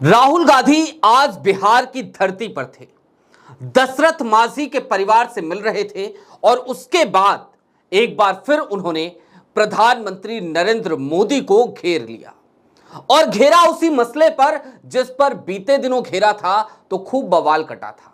राहुल गांधी आज बिहार की धरती पर थे। दशरथ मांझी के परिवार से मिल रहे थे और उसके बाद एक बार फिर उन्होंने प्रधानमंत्री नरेंद्र मोदी को घेर लिया और घेरा उसी मसले पर जिस पर बीते दिनों घेरा था तो खूब बवाल कटा था।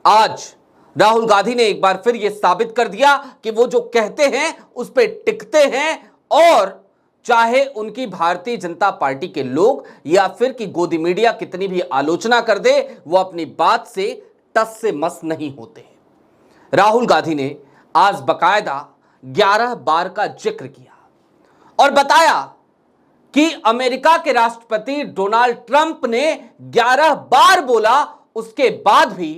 आज राहुल गांधी ने एक बार फिर यह साबित कर दिया कि वो जो कहते हैं उस पर टिकते हैं और चाहे उनकी भारतीय जनता पार्टी के लोग या फिर कि गोदी मीडिया कितनी भी आलोचना कर दे, वो अपनी बात से टस से मस नहीं होते। राहुल गांधी ने आज बकायदा 11 बार का जिक्र किया और बताया कि अमेरिका के राष्ट्रपति डोनाल्ड ट्रंप ने 11 बार बोला, उसके बाद भी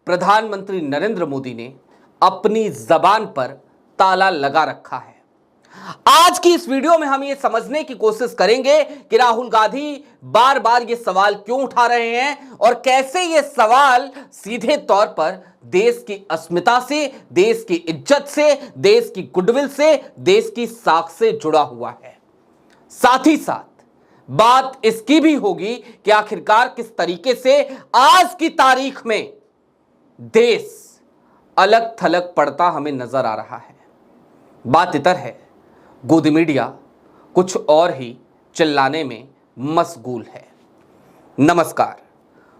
प्रधानमंत्री नरेंद्र मोदी ने अपनी जबान पर ताला लगा रखा है। आज की इस वीडियो में हम ये समझने की कोशिश करेंगे कि राहुल गांधी बार बार ये सवाल क्यों उठा रहे हैं और कैसे ये सवाल सीधे तौर पर देश की अस्मिता से, देश की इज्जत से, देश की गुडविल से, देश की साख से जुड़ा हुआ है। साथ ही साथ बात इसकी भी होगी कि आखिरकार किस तरीके से आज की तारीख में देश अलग थलग पड़ता हमें नजर आ रहा है। बात इतर है, गोदी मीडिया कुछ और ही चिल्लाने में मशगूल है। नमस्कार,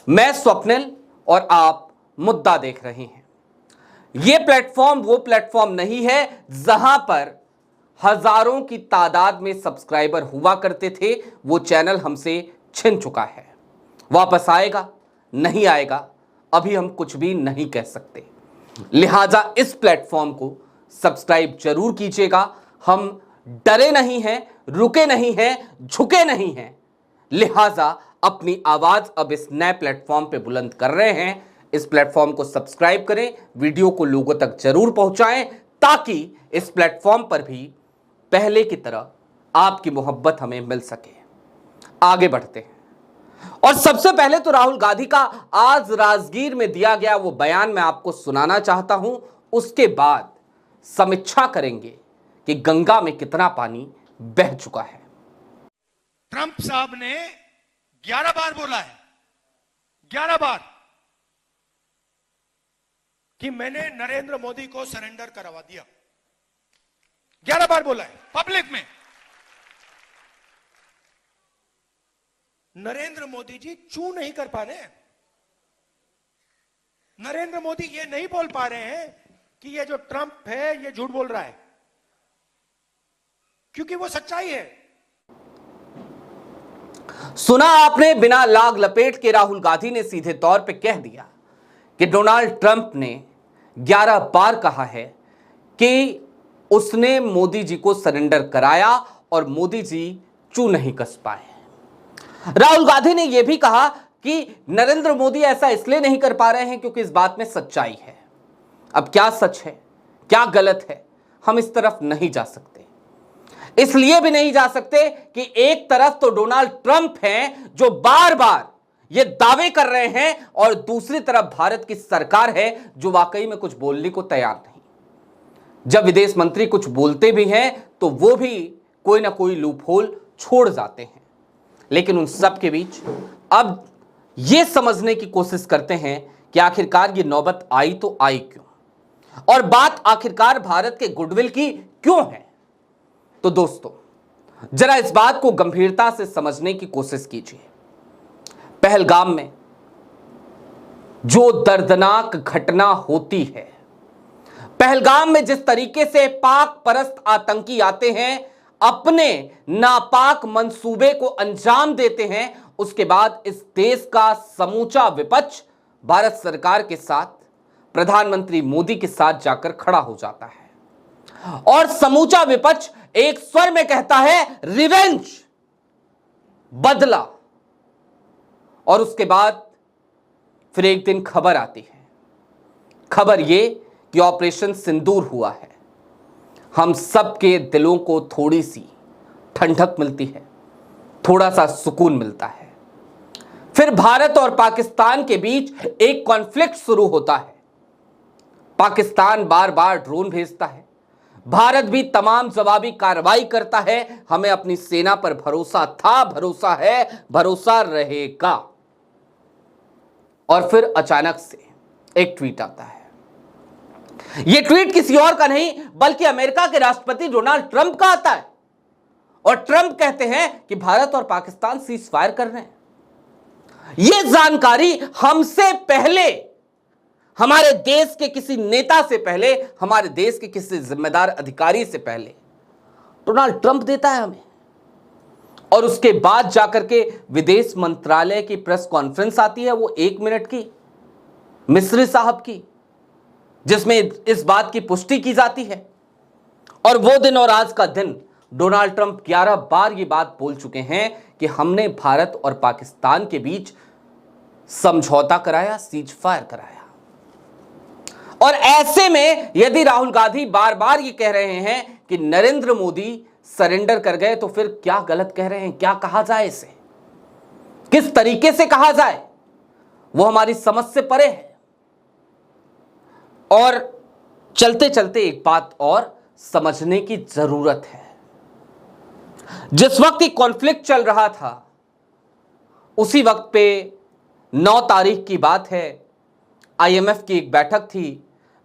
मैं स्वप्निल और आप मुद्दा देख रहे हैं। यह प्लेटफॉर्म वो प्लेटफॉर्म नहीं है जहां पर हजारों की तादाद में सब्सक्राइबर हुआ करते थे। वो चैनल हमसे छिन चुका है। वापस आएगा नहीं आएगा अभी हम कुछ भी नहीं कह सकते, लिहाजा इस प्लेटफॉर्म को सब्सक्राइब जरूर कीजिएगा। हम डरे नहीं हैं, रुके नहीं हैं, झुके नहीं हैं, लिहाजा अपनी आवाज अब इस नए प्लेटफॉर्म पे बुलंद कर रहे हैं। इस प्लेटफॉर्म को सब्सक्राइब करें, वीडियो को लोगों तक जरूर पहुंचाएं ताकि इस प्लेटफॉर्म पर भी पहले की तरह आपकी मोहब्बत हमें मिल सके। आगे बढ़ते हैं और सबसे पहले तो राहुल गांधी का आज राजगीर में दिया गया वो बयान मैं आपको सुनाना चाहता हूं। उसके बाद समीक्षा करेंगे कि गंगा में कितना पानी बह चुका है। ट्रंप साहब ने 11 बार बोला है, 11 बार, कि मैंने नरेंद्र मोदी को सरेंडर करवा दिया। 11 बार बोला है पब्लिक में। नरेंद्र मोदी जी चू नहीं कर पा रहे हैं। नरेंद्र मोदी ये नहीं बोल पा रहे हैं कि ये जो ट्रंप है ये झूठ बोल रहा है, क्योंकि वो सच्चाई है। सुना आपने, बिना लाग लपेट के राहुल गांधी ने सीधे तौर पे कह दिया कि डोनाल्ड ट्रंप ने 11 बार कहा है कि उसने मोदी जी को सरेंडर कराया और मोदी जी चू नहीं कस पाए। राहुल गांधी ने यह भी कहा कि नरेंद्र मोदी ऐसा इसलिए नहीं कर पा रहे हैं क्योंकि इस बात में सच्चाई है। अब क्या सच है क्या गलत है हम इस तरफ नहीं जा सकते, इसलिए भी नहीं जा सकते कि एक तरफ तो डोनाल्ड ट्रंप हैं जो बार बार ये दावे कर रहे हैं और दूसरी तरफ भारत की सरकार है जो वाकई में कुछ बोलने को तैयार नहीं। जब विदेश मंत्री कुछ बोलते भी हैं तो वो भी कोई ना कोई लूपहोल छोड़ जाते हैं। लेकिन उन सब के बीच अब ये समझने की कोशिश करते हैं कि आखिरकार ये नौबत आई तो आई क्यों और बात आखिरकार भारत के गुडविल की क्यों है। तो दोस्तों, जरा इस बात को गंभीरता से समझने की कोशिश कीजिए। पहलगाम में जो दर्दनाक घटना होती है, पहलगाम में जिस तरीके से पाक परस्त आतंकी आते हैं, अपने नापाक मंसूबे को अंजाम देते हैं, उसके बाद इस देश का समूचा विपक्ष भारत सरकार के साथ, प्रधानमंत्री मोदी के साथ जाकर खड़ा हो जाता है और समूचा विपक्ष एक स्वर में कहता है रिवेंज, बदला। और उसके बाद फिर एक दिन खबर आती है, खबर यह कि ऑपरेशन सिंदूर हुआ है। हम सबके दिलों को थोड़ी सी ठंडक मिलती है, थोड़ा सा सुकून मिलता है। फिर भारत और पाकिस्तान के बीच एक कॉन्फ्लिक्ट शुरू होता है। पाकिस्तान बार बार ड्रोन भेजता है, भारत भी तमाम जवाबी कार्रवाई करता है। हमें अपनी सेना पर भरोसा था, भरोसा है, भरोसा रहेगा। और फिर अचानक से एक ट्वीट आता है। यह ट्वीट किसी और का नहीं बल्कि अमेरिका के राष्ट्रपति डोनाल्ड ट्रंप का आता है। और ट्रंप कहते हैं कि भारत और पाकिस्तान सीज फायर कर रहे हैं। यह जानकारी हमसे पहले, हमारे देश के किसी नेता से पहले, हमारे देश के किसी जिम्मेदार अधिकारी से पहले डोनाल्ड ट्रंप देता है हमें। और उसके बाद जाकर के विदेश मंत्रालय की प्रेस कॉन्फ्रेंस आती है, वो 1 मिनट की, मिस्री साहब की, जिसमें इस बात की पुष्टि की जाती है। और वो दिन और आज का दिन डोनाल्ड ट्रंप 11 बार ये बात बोल चुके हैं कि हमने भारत और पाकिस्तान के बीच समझौता कराया, सीज फायर कराया। और ऐसे में यदि राहुल गांधी बार बार ये कह रहे हैं कि नरेंद्र मोदी सरेंडर कर गए, तो फिर क्या गलत कह रहे हैं? क्या कहा जाए इसे? किस तरीके से कहा जाए? वो हमारी समझ से परे है। और चलते चलते एक बात और समझने की जरूरत है। जिस वक्त ये कॉन्फ्लिक्ट चल रहा था, उसी वक्त पे 9 तारीख की बात है, IMF की एक बैठक थी।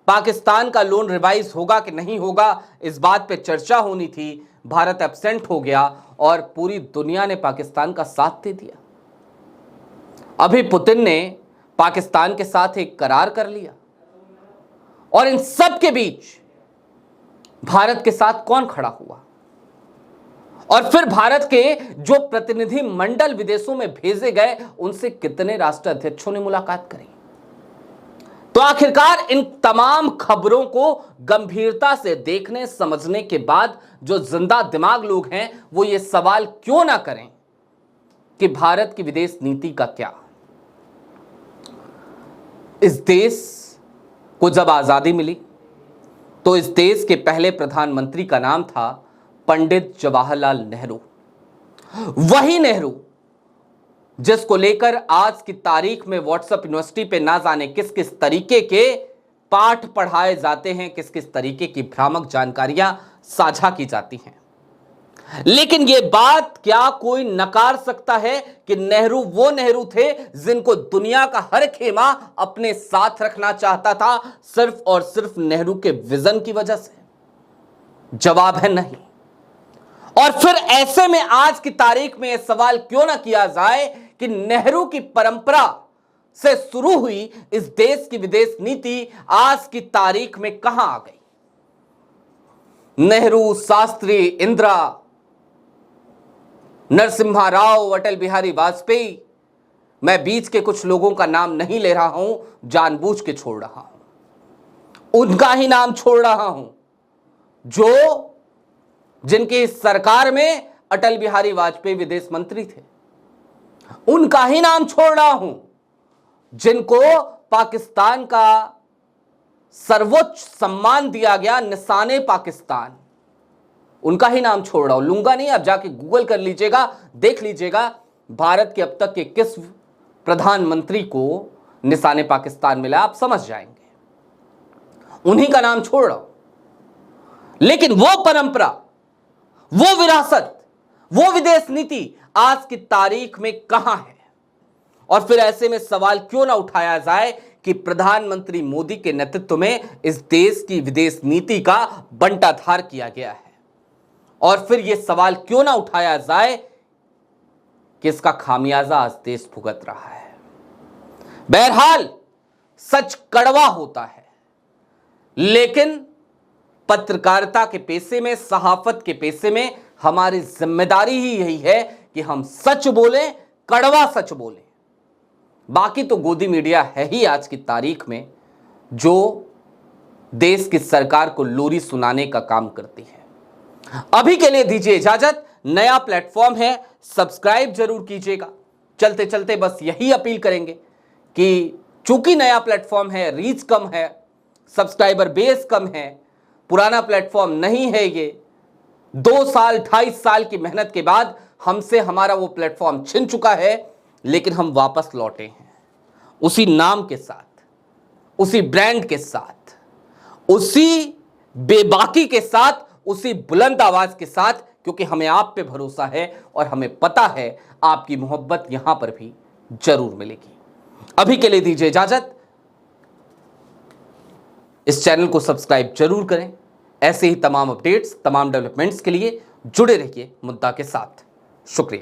पाकिस्तान का लोन रिवाइज होगा कि नहीं होगा, इस बात पे चर्चा होनी थी। भारत एब्सेंट हो गया और पूरी दुनिया ने पाकिस्तान का साथ दे दिया। अभी पुतिन ने पाकिस्तान के साथ एक करार कर लिया। और इन सब के बीच भारत के साथ कौन खड़ा हुआ? और फिर भारत के जो प्रतिनिधि मंडल विदेशों में भेजे गए, उनसे कितने राष्ट्राध्यक्षों ने मुलाकात करी? तो आखिरकार इन तमाम खबरों को गंभीरता से देखने समझने के बाद जो जिंदा दिमाग लोग हैं, वो ये सवाल क्यों ना करें कि भारत की विदेश नीति का क्या? इस देश को जब आजादी मिली तो इस देश के पहले प्रधानमंत्री का नाम था पंडित जवाहरलाल नेहरू। वही नेहरू जिसको लेकर आज की तारीख में व्हाट्सएप यूनिवर्सिटी पे ना जाने किस किस तरीके के पाठ पढ़ाए जाते हैं, किस किस तरीके की भ्रामक जानकारियां साझा की जाती हैं। लेकिन यह बात क्या कोई नकार सकता है कि नेहरू वो नेहरू थे जिनको दुनिया का हर खेमा अपने साथ रखना चाहता था, सिर्फ और सिर्फ नेहरू के विजन की वजह से? जवाब है नहीं। और फिर ऐसे में आज की तारीख में यह सवाल क्यों ना किया जाए कि नेहरू की परंपरा से शुरू हुई इस देश की विदेश नीति आज की तारीख में कहां आ गई? नेहरू, शास्त्री, इंदिरा, नरसिम्हा राव, अटल बिहारी वाजपेयी, मैं बीच के कुछ लोगों का नाम नहीं ले रहा हूं, जानबूझ के छोड़ रहा हूं। उनका ही नाम छोड़ रहा हूं जो जिनकी सरकार में अटल बिहारी वाजपेयी विदेश मंत्री थे। उनका ही नाम छोड़ रहा हूं जिनको पाकिस्तान का सर्वोच्च सम्मान दिया गया, निशाने पाकिस्तान। उनका ही नाम छोड़ रहा हूं, लूंगा नहीं। आप जाके गूगल कर लीजिएगा, देख लीजिएगा भारत के अब तक के किस प्रधानमंत्री को निशाने पाकिस्तान मिला, आप समझ जाएंगे। उन्हीं का नाम छोड़ रहा हूं। लेकिन वो परंपरा, वो विरासत, वो विदेश नीति आज की तारीख में कहां है? और फिर ऐसे में सवाल क्यों ना उठाया जाए कि प्रधानमंत्री मोदी के नेतृत्व में इस देश की विदेश नीति का बंटाधार किया गया है? और फिर यह सवाल क्यों ना उठाया जाए कि इसका खामियाजा आज देश भुगत रहा है? बहरहाल सच कड़वा होता है, लेकिन पत्रकारिता के पेशे में, सहाफत के पेशे में हमारी जिम्मेदारी ही यही है कि हम सच बोलें, कड़वा सच बोलें। बाकी तो गोदी मीडिया है ही आज की तारीख में जो देश की सरकार को लोरी सुनाने का काम करती है। अभी के लिए दीजिए इजाजत। नया प्लेटफॉर्म है, सब्सक्राइब जरूर कीजिएगा। चलते चलते बस यही अपील करेंगे कि चूंकि नया प्लेटफॉर्म है, रीच कम है, सब्सक्राइबर बेस कम है, पुराना प्लेटफॉर्म नहीं है, ये 2 साल 2.5 साल की मेहनत के बाद हमसे हमारा वो प्लेटफॉर्म छिन चुका है, लेकिन हम वापस लौटे हैं उसी नाम के साथ, उसी ब्रांड के साथ, उसी बेबाकी के साथ, उसी बुलंद आवाज के साथ, क्योंकि हमें आप पे भरोसा है और हमें पता है आपकी मोहब्बत यहां पर भी जरूर मिलेगी। अभी के लिए दीजिए इजाजत। इस चैनल को सब्सक्राइब जरूर करें। ऐसे ही तमाम अपडेट्स, तमाम डेवलपमेंट्स के लिए जुड़े रहिए मुद्दा के साथ। शुक्रिया।